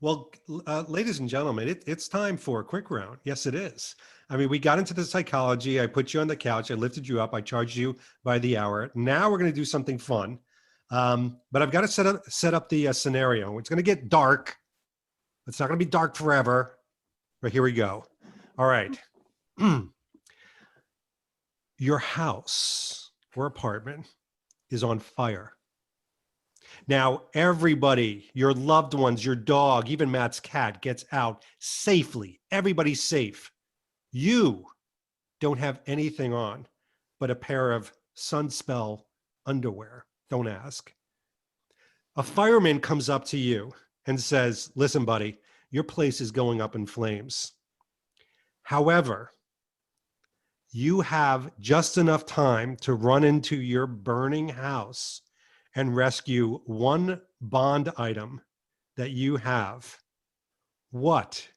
Well, ladies and gentlemen, it's time for a quick round. Yes, it is. I mean, we got into the psychology. I put you on the couch. I lifted you up. I charged you by the hour. Now we're going to do something fun. But I've got to set up the scenario. It's going to get dark. It's not going to be dark forever. But here we go. All right. Your house or apartment is on fire. Now, everybody, your loved ones, your dog, even Matt's cat gets out safely. Everybody's safe. You don't have anything on but a pair of Sunspell underwear. Don't ask. A fireman comes up to you and says, listen, buddy, your place is going up in flames. However, you have just enough time to run into your burning house and rescue one bond item that you have. What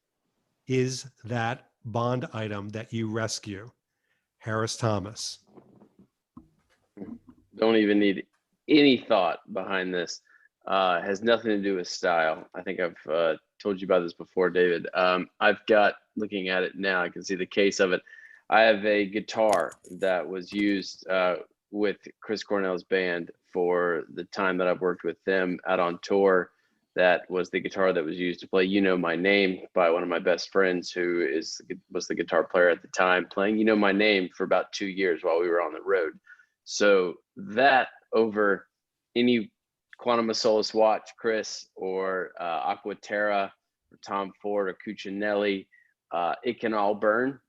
is that bond item that you rescue? Harris Thomas. Don't even need any thought behind this. Has nothing to do with style. I think I've told you about this before, David. I've got, looking at it now, I can see the case of it. I have a guitar that was used with Chris Cornell's band for the time that I've worked with them out on tour. That was the guitar that was used to play You Know My Name by one of my best friends who was the guitar player at the time, playing You Know My Name for about 2 years while we were on the road. So that over any Quantum of Solace watch, Chris, or Aquaterra, or Tom Ford, or Cuccinelli, it can all burn.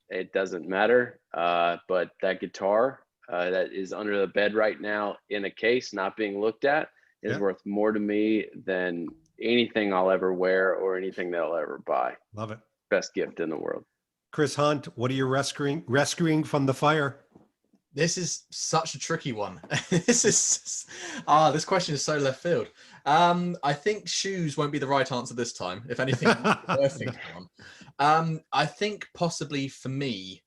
It doesn't matter. But that guitar that is under the bed right now in a case, not being looked at, is worth more to me than anything I'll ever wear or anything that I'll ever buy. Love it. Best gift in the world. Chris Hunt, what are you rescuing from the fire? This is such a tricky one. This question is so left field. I think shoes won't be the right answer this time. If anything, the worst thing to come on. I think possibly for me,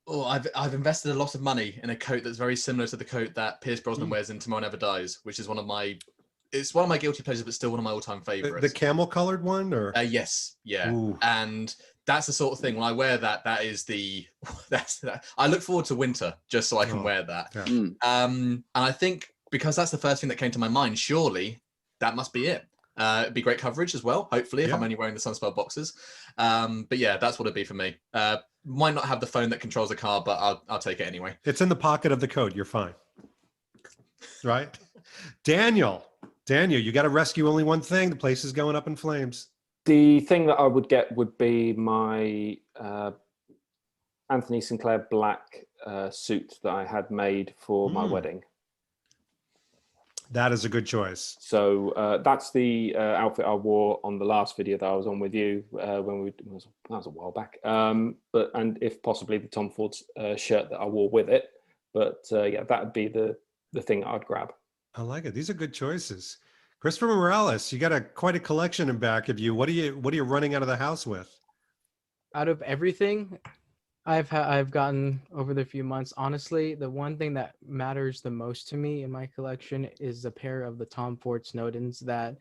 I've invested a lot of money in a coat that's very similar to the coat that Pierce Brosnan wears in Tomorrow Never Dies, which is one of my guilty pleasures, but still one of my all-time favorites. The camel colored one, or yes, yeah. Ooh. And that's the sort of thing when I wear that. I look forward to winter just so I can wear that. Yeah. And I think because that's the first thing that came to my mind, surely that must be it. It'd be great coverage as well, hopefully, if I'm only wearing the Sunspell boxes. But yeah, that's what it'd be for me. Might not have the phone that controls the car, but I'll take it anyway. It's in the pocket of the coat. You're fine. Right? Daniel, you got to rescue only one thing. The place is going up in flames. The thing that I would get would be my Anthony Sinclair black suit that I had made for my wedding. That is a good choice. So that's the outfit I wore on the last video that I was on with you that was a while back. And if possibly the Tom Ford's shirt that I wore with it. But yeah, that would be the thing I'd grab. I like it. These are good choices. Christopher Morales, you got quite a collection in back of you. What are you running out of the house with? Out of everything I've gotten over the few months, honestly, the one thing that matters the most to me in my collection is a pair of the Tom Ford Snowdens that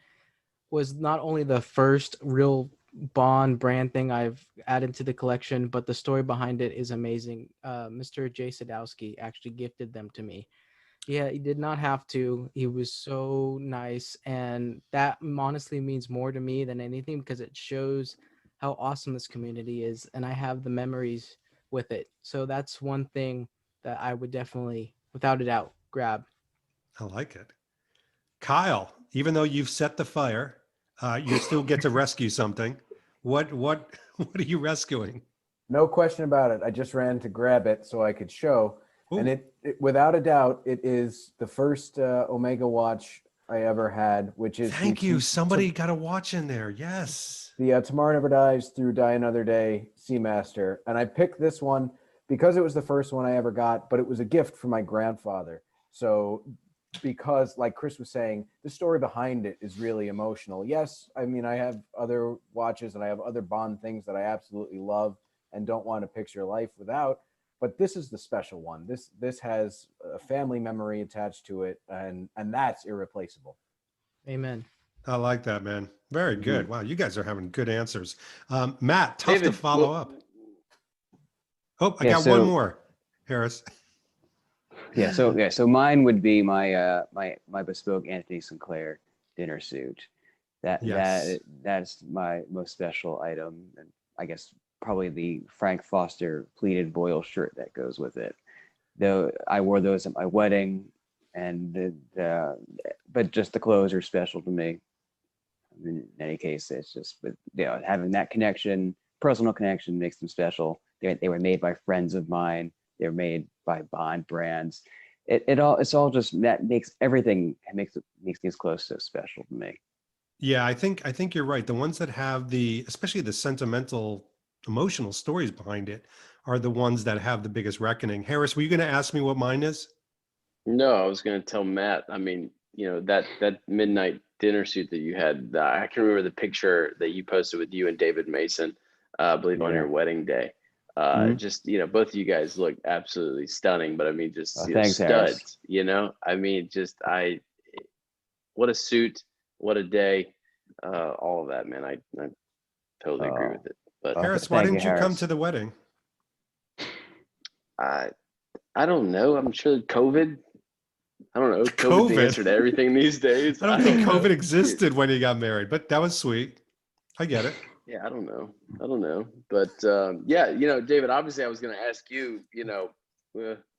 was not only the first real Bond brand thing I've added to the collection, but the story behind it is amazing. Mr. Jay Sadowski actually gifted them to me. Yeah, he did not have to. He was so nice, and that honestly means more to me than anything because it shows how awesome this community is, and I have the memories with it. So that's one thing that I would definitely, without a doubt, grab. I like it. Kyle, even though you've set the fire, you still get to rescue something. What are you rescuing? No question about it. I just ran to grab it so I could show. Ooh. And it without a doubt, it is the first Omega watch I ever had, which is Thank you. Somebody got a watch in there. Yes. The Tomorrow Never Dies through Die Another Day Seamaster. And I picked this one because it was the first one I ever got, but it was a gift from my grandfather. So because, like Chris was saying, the story behind it is really emotional. Yes, I mean, I have other watches and I have other Bond things that I absolutely love and don't want to picture life without. But this is the special one. This has a family memory attached to it, and that's irreplaceable. Amen. I like that, man. Very Mhm. good. Wow, you guys are having good answers. Matt, tough to David, follow well- up. Oh, I Yeah, got one so- more, Harris. So mine would be my my bespoke Anthony Sinclair dinner suit. Yes. That's my most special item, and I guess probably the Frank Foster pleated boil shirt that goes with it. Though I wore those at my wedding, and but just the clothes are special to me. In any case, it's just, but having that connection, personal connection, makes them special. They were made by friends of mine. They're made by Bond brands. It's all just that makes everything, makes these clothes so special to me. Yeah, I think you're right. The ones that have especially the sentimental, emotional stories behind it are the ones that have the biggest reckoning. Harris, were you going to ask me what mine is? No, I was going to tell Matt. I mean, that midnight dinner suit that you had. I can remember the picture that you posted with you and David Mason, I believe on Yeah. your wedding day. Mhm. Just both of you guys look absolutely stunning. But I mean, just Thanks, Harris. studs. I mean, what a suit, what a day, all of that, man. I totally agree Oh. with it. But Harris, why thank you, didn't you come Harris. to the wedding? I don't know. I'm sure COVID. I don't know. COVID's the COVID. answer to everything these days. I don't think know. COVID existed when you got married, but that was sweet. I get it. Yeah, I don't know. But yeah, David, obviously I was going to ask you,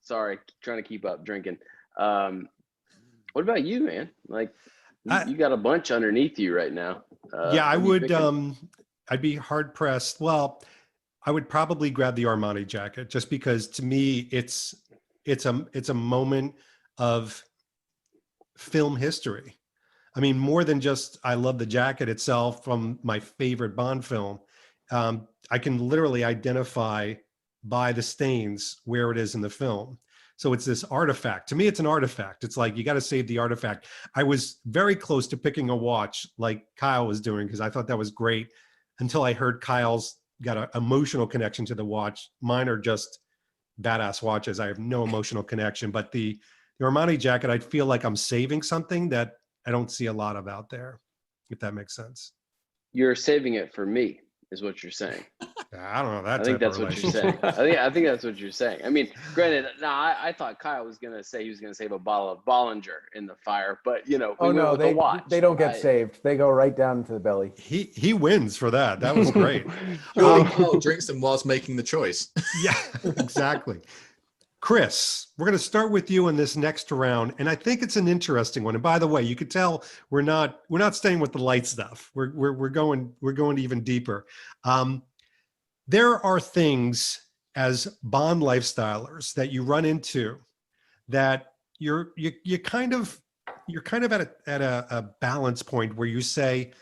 sorry, trying to keep up drinking. What about you, man? Like you got a bunch underneath you right now. Yeah, I what are you would, picking? I'd be hard pressed. Well, I would probably grab the Armani jacket just because to me, it's a moment of film history. I mean, more than just I love the jacket itself from my favorite Bond film. I can literally identify by the stains where it is in the film. So it's this artifact. To me, it's an artifact. It's like you got to save the artifact. I was very close to picking a watch like Kyle was doing because I thought that was great until I heard Kyle's got an emotional connection to the watch. Mine are just badass watches. I have no emotional connection, but the Armani jacket, I feel like I'm saving something that I don't see a lot of out there, if that makes sense. You're saving it for me, is what you're saying. I don't know that I think type of that's what you're relationship. saying. I think that's what you're saying. I mean, granted, no, I thought Kyle was gonna say he was gonna save a bottle of Bollinger in the fire, but we Oh went no, with the watch. they don't get saved. They go right down to the belly. He wins for that. That was great. Surely Kyle drinks them whilst making the choice. Yeah, exactly. Chris, we're going to start with you in this next round, and I think it's an interesting one. And by the way, you could tell we're not staying with the light stuff. We're going even deeper. There are things as Bond lifestylers that you run into that you're kind of at a balance point where you say,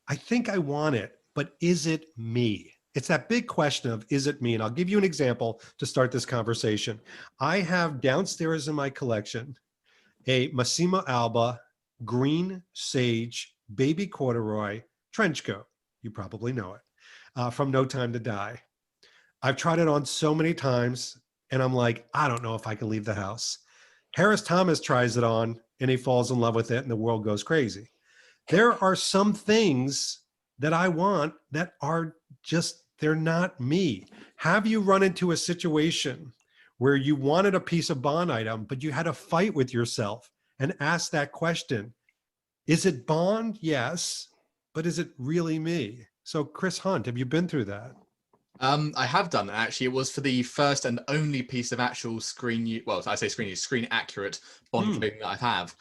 I think I want it, but is it me? It's that big question of, is it me? And I'll give you an example to start this conversation. I have downstairs in my collection a Massimo Alba green sage baby corduroy trench coat. You probably know it from No Time to Die. I've tried it on so many times and I'm like, I don't know if I can leave the house. Harris Thomas tries it on and he falls in love with it and the world goes crazy. There are some things that I want that are just, they're not me. Have you run into a situation where you wanted a piece of Bond item, but you had to fight with yourself and ask that question? Is it Bond? Yes. But is it really me? So Chris Hunt, have you been through that? I have done that actually. It was for the first and only piece of actual screen accurate Bond clothing that I have.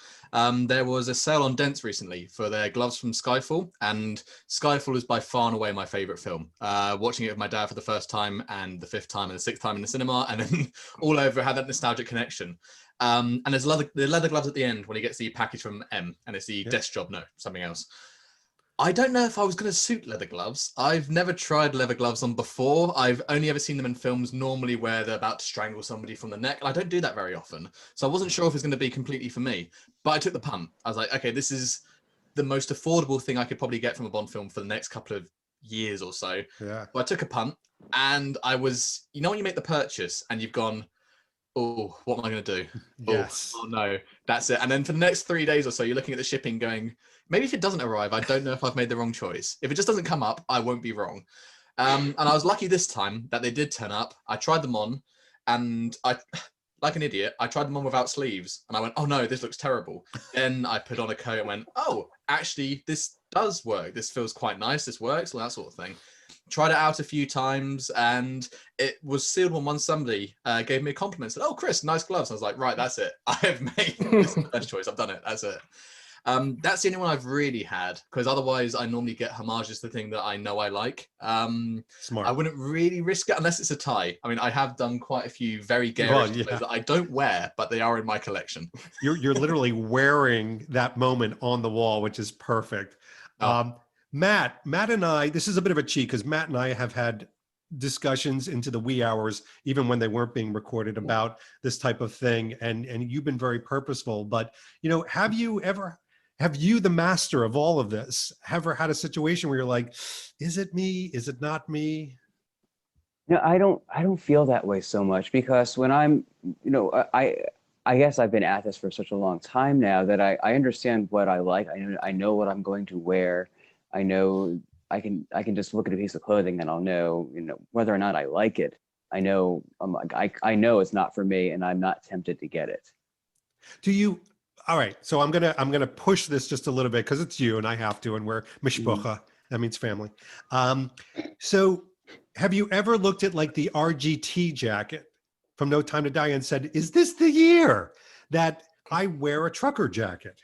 There was a sale on Dents recently for their gloves from Skyfall, and Skyfall is by far and away my favorite film. Watching it with my dad for the first time and the fifth time and the sixth time in the cinema, and then all over, had that nostalgic connection. And there's the leather gloves at the end when he gets the package from M, and it's the desk job, no, something else. I don't know if I was going to suit leather gloves. I've never tried leather gloves on before. I've only ever seen them in films normally where they're about to strangle somebody from the neck. And I don't do that very often. So I wasn't sure if it was going to be completely for me. But I took the punt. I was like, okay, this is the most affordable thing I could probably get from a Bond film for the next couple of years or so. Yeah. But I took a punt and I was, when you make the purchase and you've gone, oh, what am I going to do? Yes. Oh no, that's it. And then for the next 3 days or so, you're looking at the shipping going, maybe if it doesn't arrive, I don't know if I've made the wrong choice. If it just doesn't come up, I won't be wrong. And I was lucky this time that they did turn up. I tried them on, and I, like an idiot, I tried them on without sleeves, and I went, oh no, this looks terrible. Then I put on a coat and went, oh, actually, this does work. This feels quite nice. This works, all that sort of thing. Tried it out a few times, and it was sealed when somebody gave me a compliment, said, oh, Chris, nice gloves. I was like, right, that's it. I have made this the best choice. I've done it. That's it. That's the only one I've really had, because otherwise I normally get homages to the thing that I know I like. Smart. I wouldn't really risk it unless it's a tie. I mean, I have done quite a few very garish ties that I don't wear, but they are in my collection. You're literally wearing that moment on the wall, which is perfect. Oh. Matt and I, this is a bit of a cheat because Matt and I have had discussions into the wee hours, even when they weren't being recorded, about this type of thing. And you've been very purposeful, but have you, the master of all of this, ever had a situation where you're like, is it me? Is it not me? No, I don't feel that way so much, because when I'm, I guess I've been at this for such a long time now that I understand what I like. I know what I'm going to wear. I know I can just look at a piece of clothing and I'll know, whether or not I like it. I know I know it's not for me, and I'm not tempted to get it. All right, so I'm gonna push this just a little bit because it's you and I have to, and we're mishpocha. That means family. So have you ever looked at like the RGT jacket from No Time to Die and said, is this the year that I wear a trucker jacket?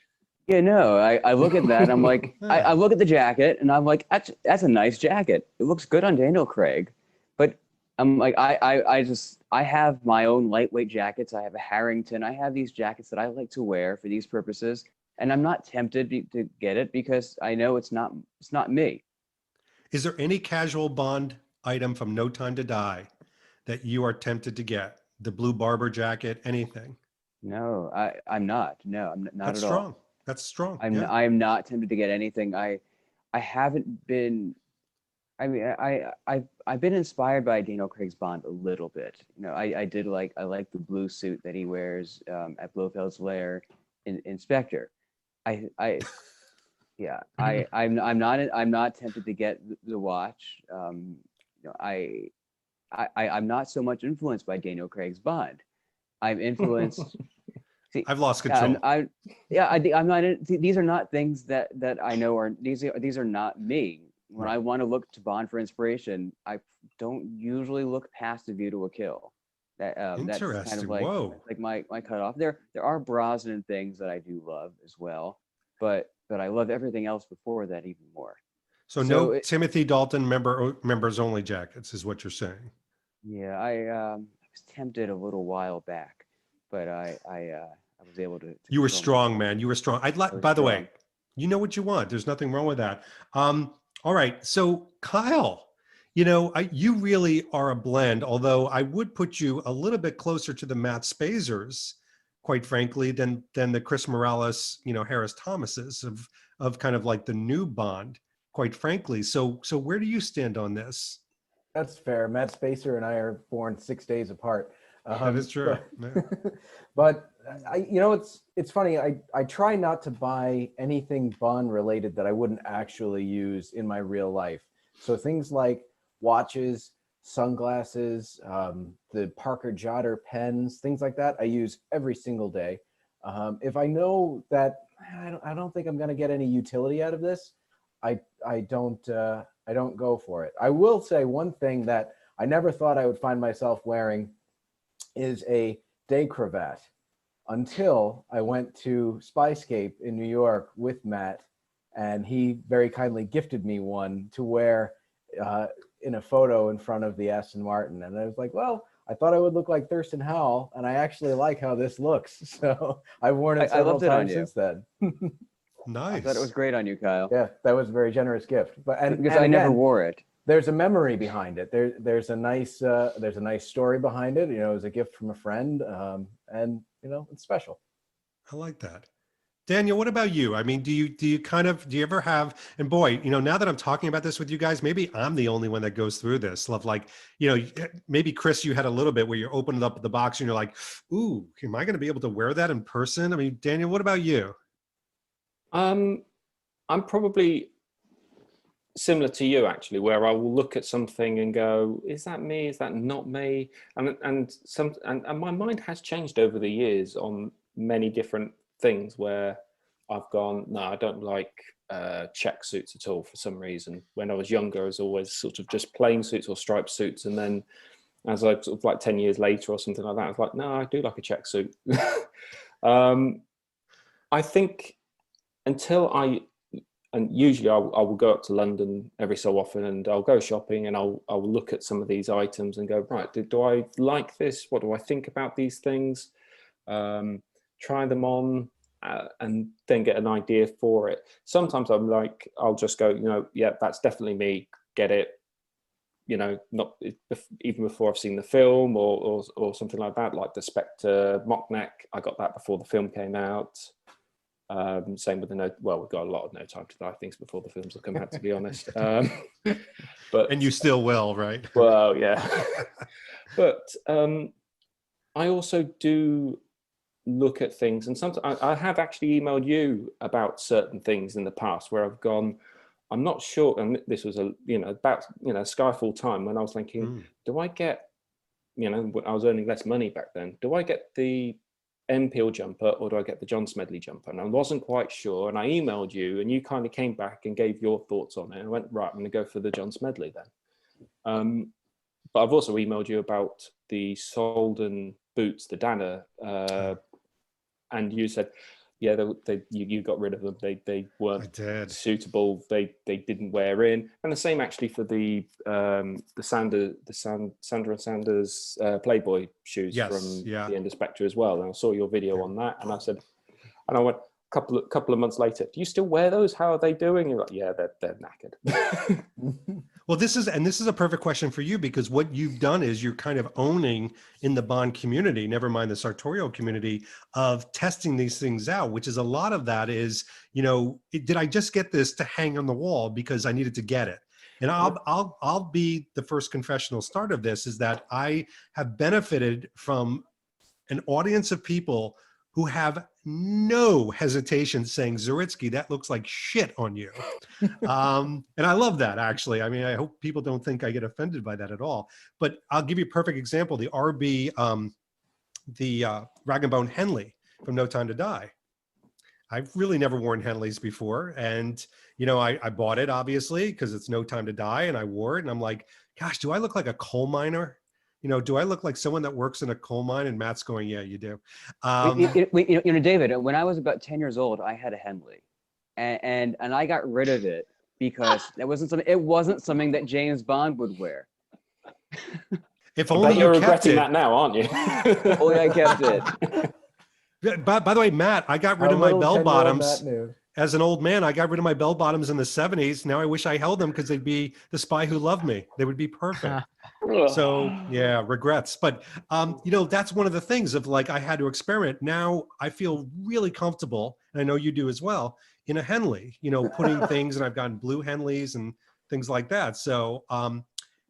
Yeah, no, I look at that and I'm like, I look at the jacket and I'm like, that's a nice jacket. It looks good on Daniel Craig. But I'm like, I have my own lightweight jackets. I have a Harrington. I have these jackets that I like to wear for these purposes. And I'm not tempted to get it because I know it's not me. Is there any casual Bond item from No Time to Die that you are tempted to get? The blue Barber jacket, anything? No, I'm not. No, I'm not That's at strong. all. That's strong. I'm not tempted to get anything. I haven't been. I mean, I've been inspired by Daniel Craig's Bond a little bit. I like the blue suit that he wears at Blofeld's Lair in Spectre. I'm not tempted to get the watch. I'm not so much influenced by Daniel Craig's Bond. I'm influenced. See, I've lost control. I'm not. These are not things that I know are. These are not me. When I want to look to Bond for inspiration, I don't usually look past A View to a Kill. That's kind of like, Whoa. like my cutoff. There are Brosnan things that I do love as well, but I love everything else before that even more. So no Timothy Dalton members only jackets is what you're saying. Yeah, I was tempted a little while back, but I was able to you were strong, man. You were strong. By the way, you know what you want. There's nothing wrong with that. All right. So Kyle, you really are a blend, although I would put you a little bit closer to the Matt Spazers, quite frankly, than the Chris Morales, Harris Thomases of kind of like the new Bond, quite frankly. So where do you stand on this? That's fair. Matt Spacer and I are born 6 days apart. That is true. But it's funny. I try not to buy anything Bond related that I wouldn't actually use in my real life. So things like watches, sunglasses, the Parker Jotter pens, things like that, I use every single day. If I know that I don't think I'm going to get any utility out of this, I don't go for it. I will say one thing that I never thought I would find myself wearing is a day cravat, until I went to Spyscape in New York with Matt, and he very kindly gifted me one to wear in a photo in front of the Aston Martin. And I was like, well, I thought I would look like Thurston Howell, and I actually like how this looks. So I've worn it several times since then. Nice. I thought it was great on you, Kyle. Yeah, that was a very generous gift. Because I never wore it. There's a memory behind it. There's a nice story behind it. It was a gift from a friend, and it's special. I like that. Daniel, what about you? I mean, do you ever have, and boy, now that I'm talking about this with you guys, maybe I'm the only one that goes through this. Love, like, maybe Chris, you had a little bit where you opened up the box and you're like, ooh, am I going to be able to wear that in person? I mean, Daniel, what about you? I'm probably similar to you actually, where I will look at something and go, is that me? Is that not me? And my mind has changed over the years on many different things where I've gone, no, I don't like check suits at all for some reason. When I was younger, I was always sort of just plain suits or striped suits. And then as I sort of like 10 years later or something like that, I was like, no, I do like a check suit. I think and usually I will go up to London every so often and I'll go shopping and I'll look at some of these items and go, right, do I like this? What do I think about these things? Try them on and then get an idea for it. Sometimes I'm like, I'll just go, yeah, that's definitely me, get it. Not even before I've seen the film or something like that, like the Spectre mock neck. I got that before the film came out. Same with we've got a lot of No Time to Die things before the films have come out, to be honest. But and you still will, right? Well, yeah. But I also do look at things, and sometimes I have actually emailed you about certain things in the past where I've gone, I'm not sure, and this was about Skyfall time when I was thinking, do I get, I was earning less money back then, do I get the M Peel jumper or do I get the John Smedley jumper? And I wasn't quite sure, and I emailed you and you kind of came back and gave your thoughts on it, and I went, right, I'm going to go for the John Smedley then. But I've also emailed you about the Solden boots, the Danner, and you said, yeah, you got rid of them. They weren't suitable. They didn't wear in. And the same actually for the Sandra and Sanders Playboy shoes from the end of Spectre as well. And I saw your video on that, and I said, and I went a couple of months later, do you still wear those? How are they doing? You're like, yeah, they're knackered. Well, this is a perfect question for you, because what you've done is you're kind of owning in the Bond community, never mind the sartorial community, of testing these things out, which is a lot of that is, did I just get this to hang on the wall because I needed to get it? And I'll be the first confessional start of this, is that I have benefited from an audience of people who have no hesitation saying, Zaritsky, that looks like shit on you. And I love that, actually. I mean, I hope people don't think I get offended by that at all. But I'll give you a perfect example. The RB, Rag and Bone Henley from No Time to Die. I've really never worn Henleys before. And, I bought it, obviously, because it's No Time to Die, and I wore it. And I'm like, gosh, do I look like a coal miner? Do I look like someone that works in a coal mine? And Matt's going, yeah, you do. David, when I was about 10 years old, I had a Henley, and I got rid of it because it wasn't something that James Bond would wear. If only you're you kept regretting it. that now, aren't you? Only I kept it. By the way, Matt, I got rid of my bell bottoms. As an old man, I got rid of my bell bottoms in the 70s. Now I wish I held them because they'd be The Spy Who Loved Me. They would be perfect. So yeah, regrets. But, that's one of the things of like, I had to experiment. Now I feel really comfortable, and I know you do as well, in a Henley, putting things, and I've gotten blue Henleys and things like that. So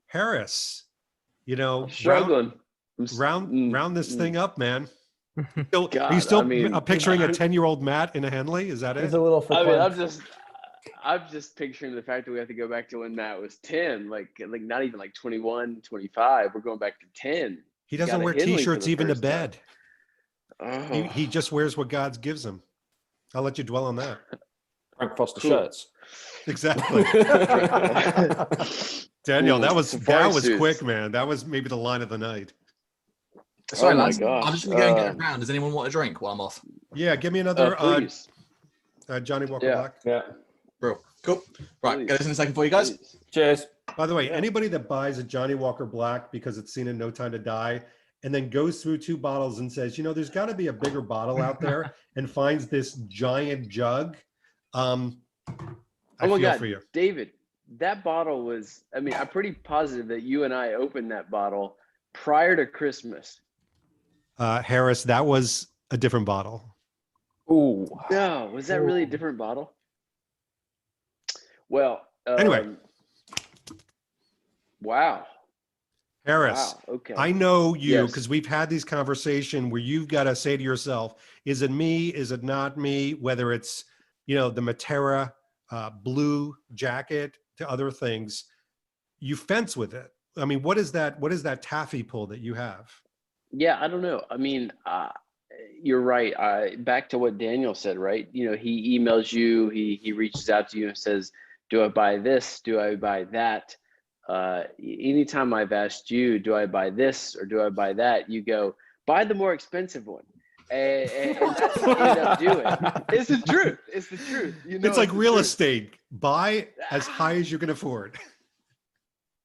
Harris, struggling. round this thing up, man. Are you God, still picturing a 10-year-old Matt in a Henley? Is that it? He's a little I'm just picturing the fact that we have to go back to when Matt was 10, like not even like 21, 25. We're going back to 10. He doesn't wear T-shirts even to bed. Oh. He just wears what God gives him. I'll let you dwell on that. Frank Foster shirts. Exactly. Daniel, that was quick, man. That was maybe the line of the night. Sorry, my lads. gosh. I'm just going to go and get around. Does anyone want a drink while I'm off? Yeah, give me another Please. Johnny Walker Black. Yeah. Bro, cool. Right, Please. get this in a second for you guys. Please. Cheers. By the way, anybody that buys a Johnny Walker Black because it's seen in No Time to Die and then goes through 2 bottles and says, there's got to be a bigger bottle out there, and finds this giant jug, I feel God, for you. David, that bottle was, I'm pretty positive that you and I opened that bottle prior to Christmas. Harris, that was a different bottle. Ooh. No, was that really a different bottle? Well, anyway. Wow. Harris, Wow. Okay. I know you Yes. because we've had these conversations where you've got to say to yourself, is it me? Is it not me? Whether it's, the Matera blue jacket to other things, you fence with it. I mean, what is that taffy pull that you have? Yeah, I don't know. I mean, you're right. Back to what Daniel said, right? You know, he emails you, he reaches out to you and says, do I buy this? Do I buy that? Anytime I've asked you, do I buy this or do I buy that? You go, buy the more expensive one. And that's what you end up doing. It's the truth. It's the truth. You know, It's like the real truth. estate. Buy as high as you can afford.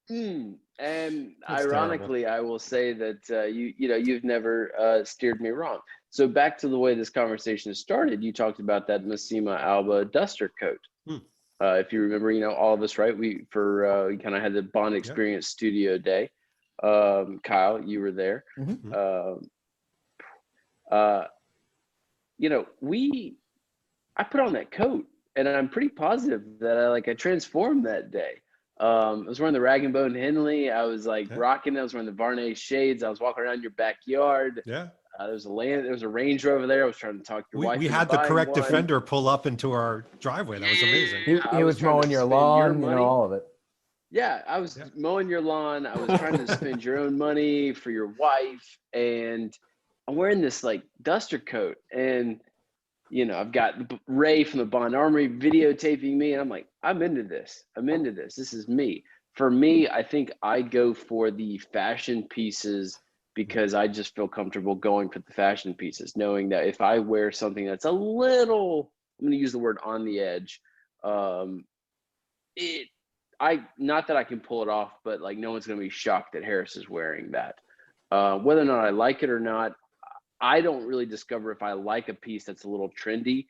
And That's ironically, I will say that you've never steered me wrong. So back to the way this conversation started, you talked about that Massima Alba duster coat. If you remember, all of us, right? We kind of had the Bond Experience Studio Day. Kyle, you were there. I put on that coat, and I'm pretty positive that I transformed that day. I was wearing the Rag and Bone Henley. I was rocking it. I was wearing the Varney shades. I was walking around your backyard. Yeah. There was a Range Rover there. I was trying to talk your wife. We had the correct defender pull up into our driveway. That was amazing. He was mowing your lawn, all of it. Yeah, I was mowing your lawn. I was trying to spend your own money for your wife, and I'm wearing this duster coat, and I've got Ray from the Bond Armory videotaping me, and I'm like, I'm into this. This is me. For me, I think I go for the fashion pieces because I just feel comfortable going for the fashion pieces, knowing that if I wear something that's a little, I'm going to use the word on the edge, not that I can pull it off, but no one's going to be shocked that Harris is wearing that. Whether or not I like it or not, I don't really discover if I like a piece that's a little trendy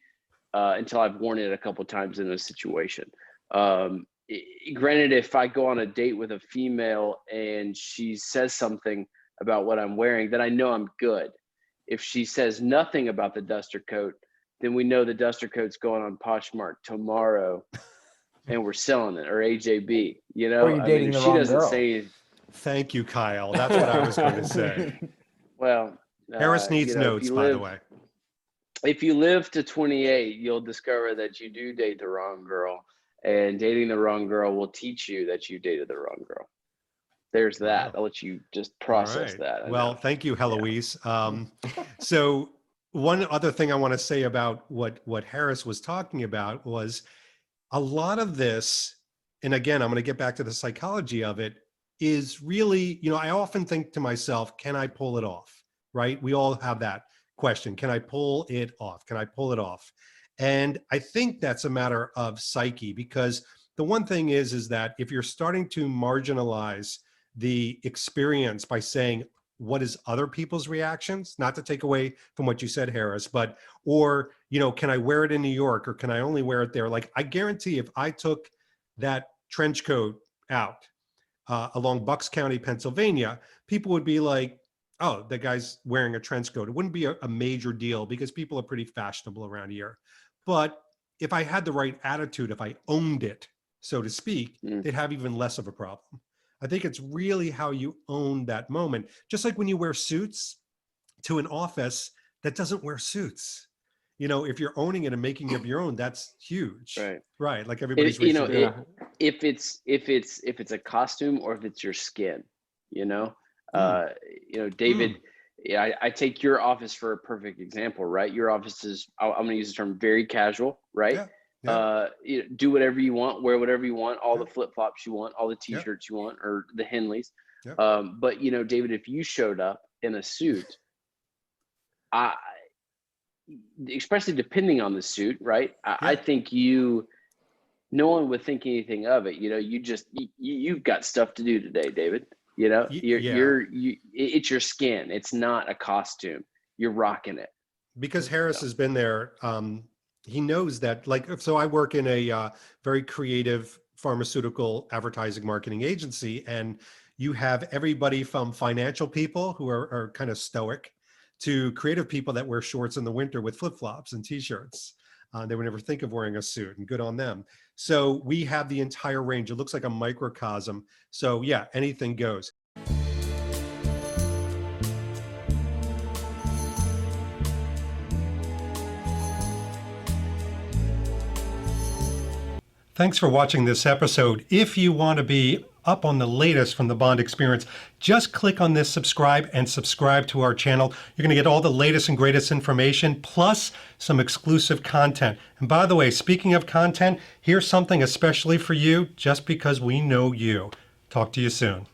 until I've worn it a couple times in a situation. Granted, if I go on a date with a female and she says something about what I'm wearing, then I know I'm good. If she says nothing about the duster coat, then we know the duster coat's going on Poshmark tomorrow and we're selling it, or AJB, Or you're dating the wrong girl. Thank you, Kyle. That's what I was going to say. Well, Harris needs notes, by the way. If you live to 28, you'll discover that you do date the wrong girl, and dating the wrong girl will teach you that you dated the wrong girl. There's that. I'll let you just process that. Well, thank you, Heloise. So one other thing I want to say about what Harris was talking about was a lot of this, and again, I'm going to get back to the psychology of it, is really, I often think to myself, can I pull it off? Right? We all have that question. Can I pull it off? Can I pull it off? And I think that's a matter of psyche, because the one thing is that if you're starting to marginalize the experience by saying, what is other people's reactions? Not to take away from what you said, Harris, but, or, can I wear it in New York, or can I only wear it there? I guarantee if I took that trench coat out along Bucks County, Pennsylvania, people would be like, oh, that guy's wearing a trench coat. It wouldn't be a major deal because people are pretty fashionable around here. But if I had the right attitude, if I owned it, so to speak, they'd have even less of a problem. I think it's really how you own that moment. Just like when you wear suits to an office that doesn't wear suits. If you're owning it and making it your own, that's huge. Right. Like everybody's if it's a costume or if it's your skin, David, I take your office for a perfect example, right? Your office is, I'm going to use the term, very casual, right? Do whatever you want, wear whatever you want, all the flip-flops you want, all the t-shirts you want, or the Henleys. But David, if you showed up in a suit, especially depending on the suit, right? I think no one would think anything of it. You've got stuff to do today, David. It's your skin. It's not a costume. You're rocking it. Because Harris has been there. He knows that, so I work in a very creative pharmaceutical advertising marketing agency, and you have everybody from financial people who are kind of stoic to creative people that wear shorts in the winter with flip-flops and t-shirts. They would never think of wearing a suit, and good on them. So we have the entire range. It looks like a microcosm. So yeah, anything goes. Thanks for watching this episode. If you want to be up on the latest from the Bond experience, just click on this subscribe and subscribe to our channel. You're going to get all the latest and greatest information, plus some exclusive content. And by the way, speaking of content, here's something especially for you, just because we know you. Talk to you soon.